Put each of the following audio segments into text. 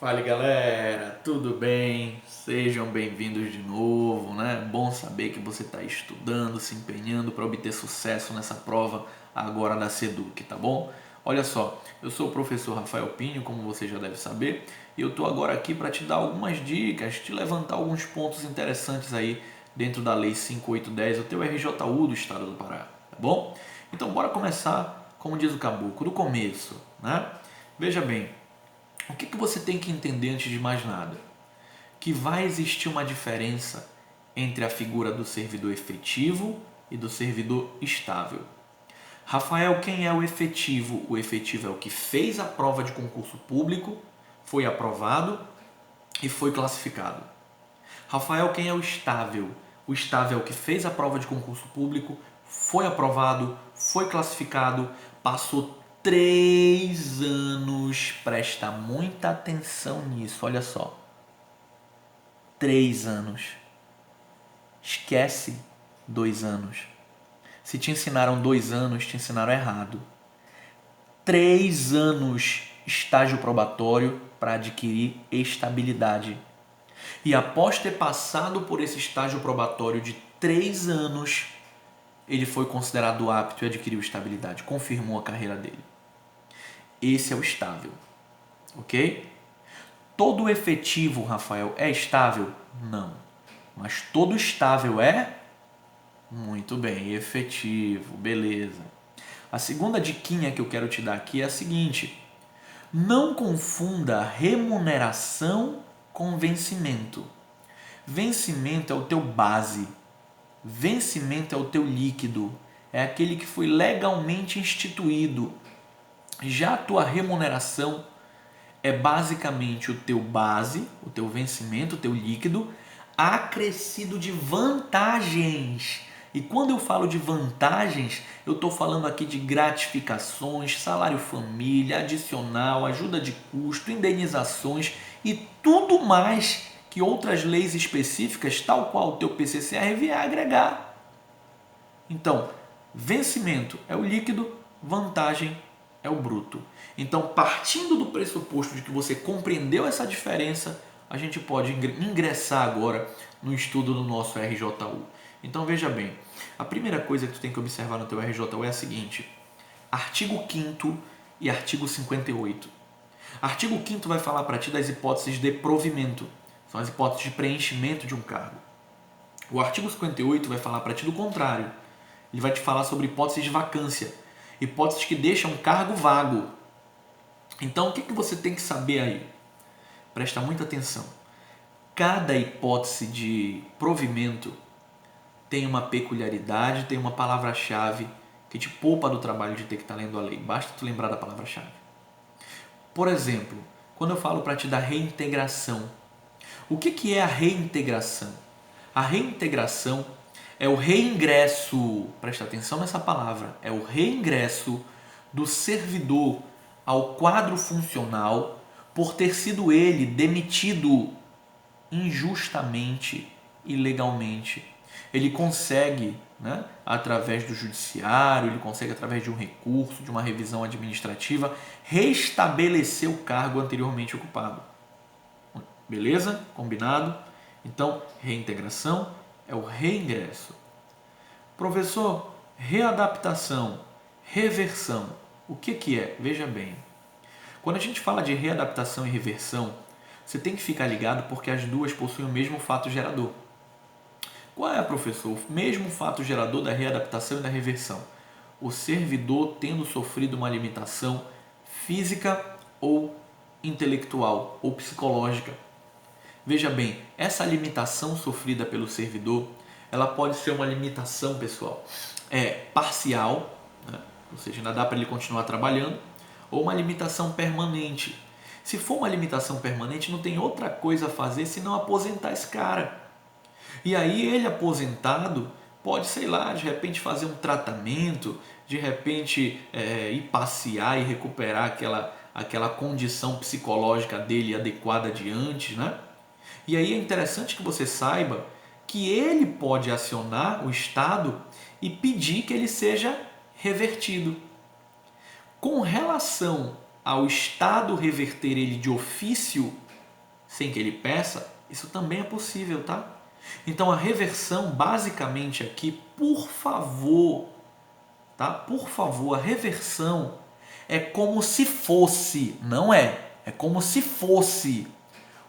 Fala galera, tudo bem? Sejam bem-vindos de novo, né? Bom saber que você está estudando, se empenhando para obter sucesso nessa prova agora da SEDUC, tá bom? Olha só, eu sou o professor Rafael Pinho, como você já deve saber, e eu estou agora aqui para te dar algumas dicas, te levantar alguns pontos interessantes aí dentro da Lei 5810, o teu RJU do Estado do Pará, tá bom? Então bora começar, como diz o caboclo, do começo, né? Veja bem, o que você tem que entender antes de mais nada? Que vai existir uma diferença entre a figura do servidor efetivo e do servidor estável. Rafael, quem é o efetivo? O efetivo é o que fez a prova de concurso público, foi aprovado e foi classificado. Rafael, quem é o estável? O estável é o que fez a prova de concurso público, foi aprovado, foi classificado, passou 3 anos, presta muita atenção nisso, olha só. 3 anos. Esquece 2 anos. Se te ensinaram 2 anos, te ensinaram errado. 3 anos estágio probatório para adquirir estabilidade. E após ter passado por esse estágio probatório de 3 anos, ele foi considerado apto e adquiriu estabilidade, confirmou a carreira dele. Esse é o estável, ok? Todo efetivo, Rafael, é estável? Não. Mas todo estável é? Muito bem, efetivo, beleza. A segunda diquinha que eu quero te dar aqui é a seguinte: não confunda remuneração com vencimento. Vencimento é o teu base. Vencimento é o teu líquido. É aquele que foi legalmente instituído. Já a tua remuneração é basicamente o teu base, o teu vencimento, o teu líquido, acrescido de vantagens. E quando eu falo de vantagens, eu estou falando aqui de gratificações, salário família, adicional, ajuda de custo, indenizações e tudo mais que outras leis específicas, tal qual o teu PCCR, vier agregar. Então, vencimento é o líquido, vantagem é o bruto. Então, partindo do pressuposto de que você compreendeu essa diferença, a gente pode ingressar agora no estudo do nosso RJU. Então, veja bem, a primeira coisa que tu tem que observar no teu RJU é a seguinte: artigo 5º e artigo 58. Artigo 5º vai falar para ti das hipóteses de provimento, são as hipóteses de preenchimento de um cargo. O artigo 58 vai falar para ti do contrário. Ele vai te falar sobre hipóteses de vacância, hipóteses que deixam um cargo vago. Então, o que você tem que saber aí? Presta muita atenção. Cada hipótese de provimento tem uma peculiaridade, tem uma palavra-chave que te poupa do trabalho de ter que estar lendo a lei. Basta tu lembrar da palavra-chave. Por exemplo, quando eu falo para ti da reintegração, o que é a reintegração? A reintegração é o reingresso, presta atenção nessa palavra, é o reingresso do servidor ao quadro funcional por ter sido ele demitido injustamente, ilegalmente. Ele consegue, né, através do judiciário, ele consegue através de um recurso, de uma revisão administrativa, restabelecer o cargo anteriormente ocupado. Beleza? Combinado? Então, reintegração é o reingresso. Professor, readaptação, reversão, o que é? Veja bem, quando a gente fala de readaptação e reversão, você tem que ficar ligado porque as duas possuem o mesmo fato gerador. Qual é, professor? O mesmo fato gerador da readaptação e da reversão. O servidor tendo sofrido uma limitação física ou intelectual ou psicológica. Veja bem, essa limitação sofrida pelo servidor, ela pode ser uma limitação, pessoal, parcial, né? Ou seja, ainda dá para ele continuar trabalhando, ou uma limitação permanente. Se for uma limitação permanente, não tem outra coisa a fazer senão aposentar esse cara. E aí ele aposentado pode, sei lá, de repente fazer um tratamento, de repente ir passear e recuperar aquela condição psicológica dele adequada de antes, né? E aí é interessante que você saiba que ele pode acionar o Estado e pedir que ele seja revertido. Com relação ao Estado reverter ele de ofício, sem que ele peça, isso também é possível, tá? Então a reversão, basicamente aqui, por favor, tá? Por favor, a reversão é como se fosse, não é? É como se fosse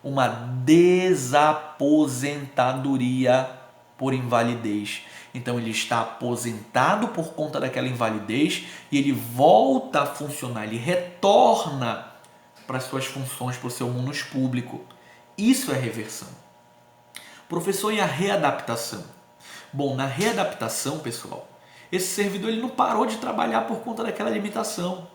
uma desaposentadoria por invalidez. Então ele está aposentado por conta daquela invalidez e ele volta a funcionar, ele retorna para as suas funções, para o seu munus público. Isso é reversão. Professor, e a readaptação? Bom, na readaptação, pessoal, esse servidor ele não parou de trabalhar por conta daquela limitação.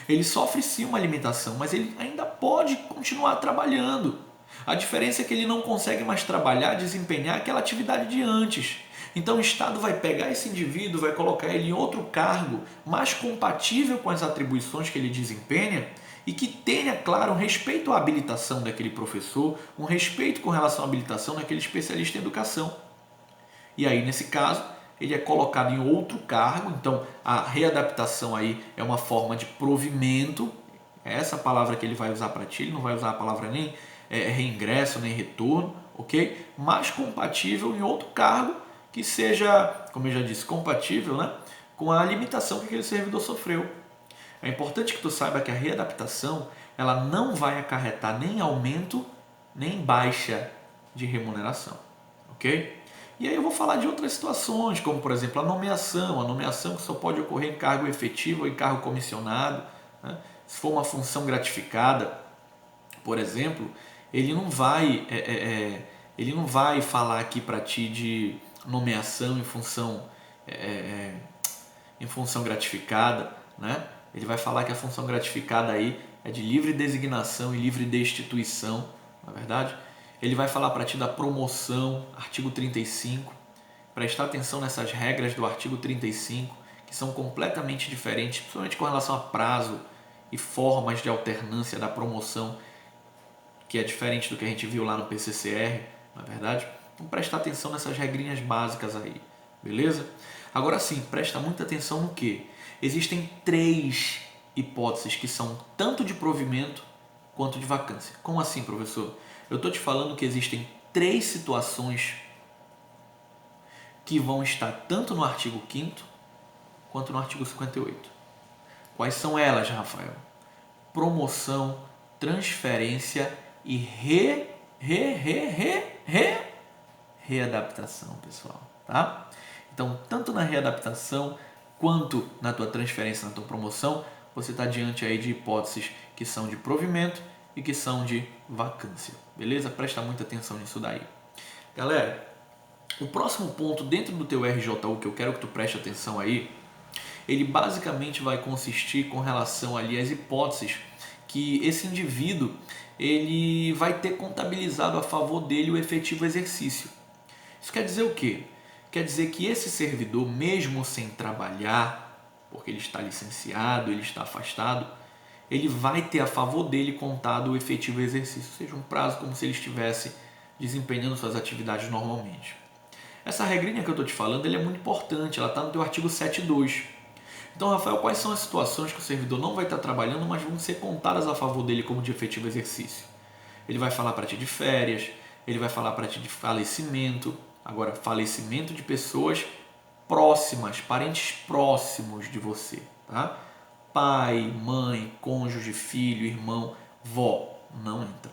Ele sofre sim uma limitação, mas ele ainda pode continuar trabalhando. A diferença é que ele não consegue mais trabalhar, desempenhar aquela atividade de antes. Então o Estado vai pegar esse indivíduo, vai colocar ele em outro cargo mais compatível com as atribuições que ele desempenha e que tenha, claro, um respeito à habilitação daquele professor, um respeito com relação à habilitação daquele especialista em educação. E aí, nesse caso, ele é colocado em outro cargo, então a readaptação aí é uma forma de provimento, é essa palavra que ele vai usar para ti, ele não vai usar a palavra nem reingresso, nem retorno, ok? Mais compatível em outro cargo que seja, como eu já disse, compatível, né, com a limitação que aquele servidor sofreu. É importante que tu saiba que a readaptação ela não vai acarretar nem aumento, nem baixa de remuneração, ok? E aí eu vou falar de outras situações, como por exemplo a nomeação que só pode ocorrer em cargo efetivo ou em cargo comissionado, né? Se for uma função gratificada, por exemplo, ele não vai falar aqui para ti de nomeação em função gratificada, né? Ele vai falar que a função gratificada aí é de livre designação e livre destituição, na verdade. Ele vai falar para ti da promoção, artigo 35. Prestar atenção nessas regras do artigo 35, que são completamente diferentes, principalmente com relação a prazo e formas de alternância da promoção, que é diferente do que a gente viu lá no PCCR, na verdade. Então prestar atenção nessas regrinhas básicas aí, beleza? Agora sim, presta muita atenção no que? Existem 3 hipóteses que são tanto de provimento quanto de vacância. Como assim, professor? Eu estou te falando que existem 3 situações que vão estar tanto no artigo 5º quanto no artigo 58. Quais são elas, Rafael? Promoção, transferência e readaptação, pessoal, tá? Então, tanto na readaptação quanto na tua transferência, na tua promoção, você está diante aí de hipóteses que são de provimento e que são de vacância, beleza? Presta muita atenção nisso daí. Galera, o próximo ponto dentro do teu RJU que eu quero que tu preste atenção aí, ele basicamente vai consistir com relação ali às hipóteses que esse indivíduo ele vai ter contabilizado a favor dele o efetivo exercício. Isso quer dizer o quê? Quer dizer que esse servidor, mesmo sem trabalhar, porque ele está licenciado, ele está afastado, ele vai ter a favor dele contado o efetivo exercício, ou seja, um prazo como se ele estivesse desempenhando suas atividades normalmente. Essa regrinha que eu estou te falando ele é muito importante, ela está no teu artigo 7.2. Então, Rafael, quais são as situações que o servidor não vai estar trabalhando, mas vão ser contadas a favor dele como de efetivo exercício? Ele vai falar para ti de férias, ele vai falar para ti de falecimento. Agora, falecimento de pessoas próximas, parentes próximos de você, tá? Pai, mãe, cônjuge, filho, irmão, vó, não entra,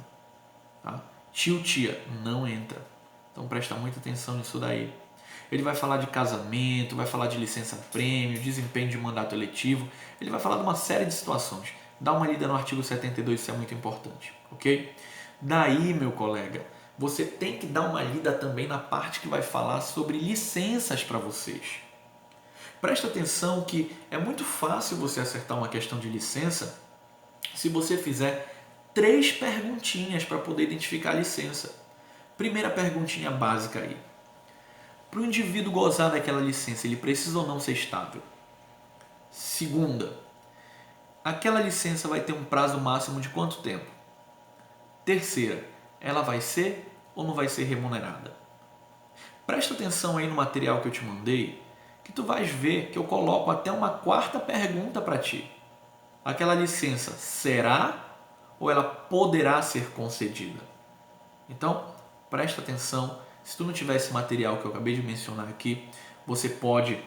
tá? Tio, tia, não entra. Então presta muita atenção nisso daí. Ele vai falar de casamento, vai falar de licença-prêmio, desempenho de mandato eletivo. Ele vai falar de uma série de situações. Dá uma lida no artigo 72, isso é muito importante, ok? Daí, meu colega, você tem que dar uma lida também na parte que vai falar sobre licenças para vocês. Presta atenção que é muito fácil você acertar uma questão de licença se você fizer 3 perguntinhas para poder identificar a licença. Primeira perguntinha básica aí. Para o indivíduo gozar daquela licença, ele precisa ou não ser estável? Segunda, aquela licença vai ter um prazo máximo de quanto tempo? Terceira, ela vai ser ou não vai ser remunerada? Presta atenção aí no material que eu te mandei, que tu vais ver que eu coloco até uma 4ª pergunta para ti. Aquela licença será ou ela poderá ser concedida? Então, presta atenção. Se tu não tiver esse material que eu acabei de mencionar aqui, você pode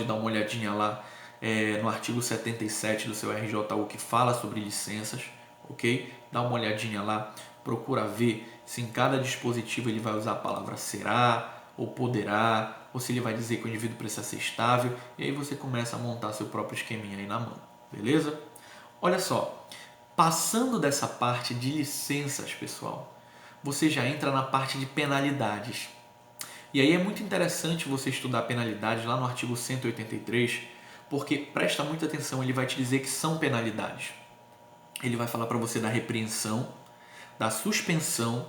dar uma olhadinha lá no artigo 77 do seu RJU que fala sobre licenças, ok? Dá uma olhadinha lá, procura ver se em cada dispositivo ele vai usar a palavra será ou poderá, ou se ele vai dizer que o indivíduo precisa ser estável, e aí você começa a montar seu próprio esqueminha aí na mão, beleza? Olha só, passando dessa parte de licenças, pessoal, você já entra na parte de penalidades. E aí é muito interessante você estudar penalidades lá no artigo 183, porque presta muita atenção, ele vai te dizer que são penalidades. Ele vai falar para você da repreensão, da suspensão,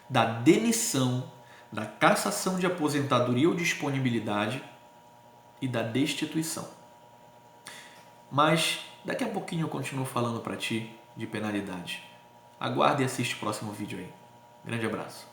da demissão, da cassação de aposentadoria ou disponibilidade e da destituição. Mas daqui a pouquinho eu continuo falando para ti de penalidade. Aguarde e assiste o próximo vídeo aí. Grande abraço.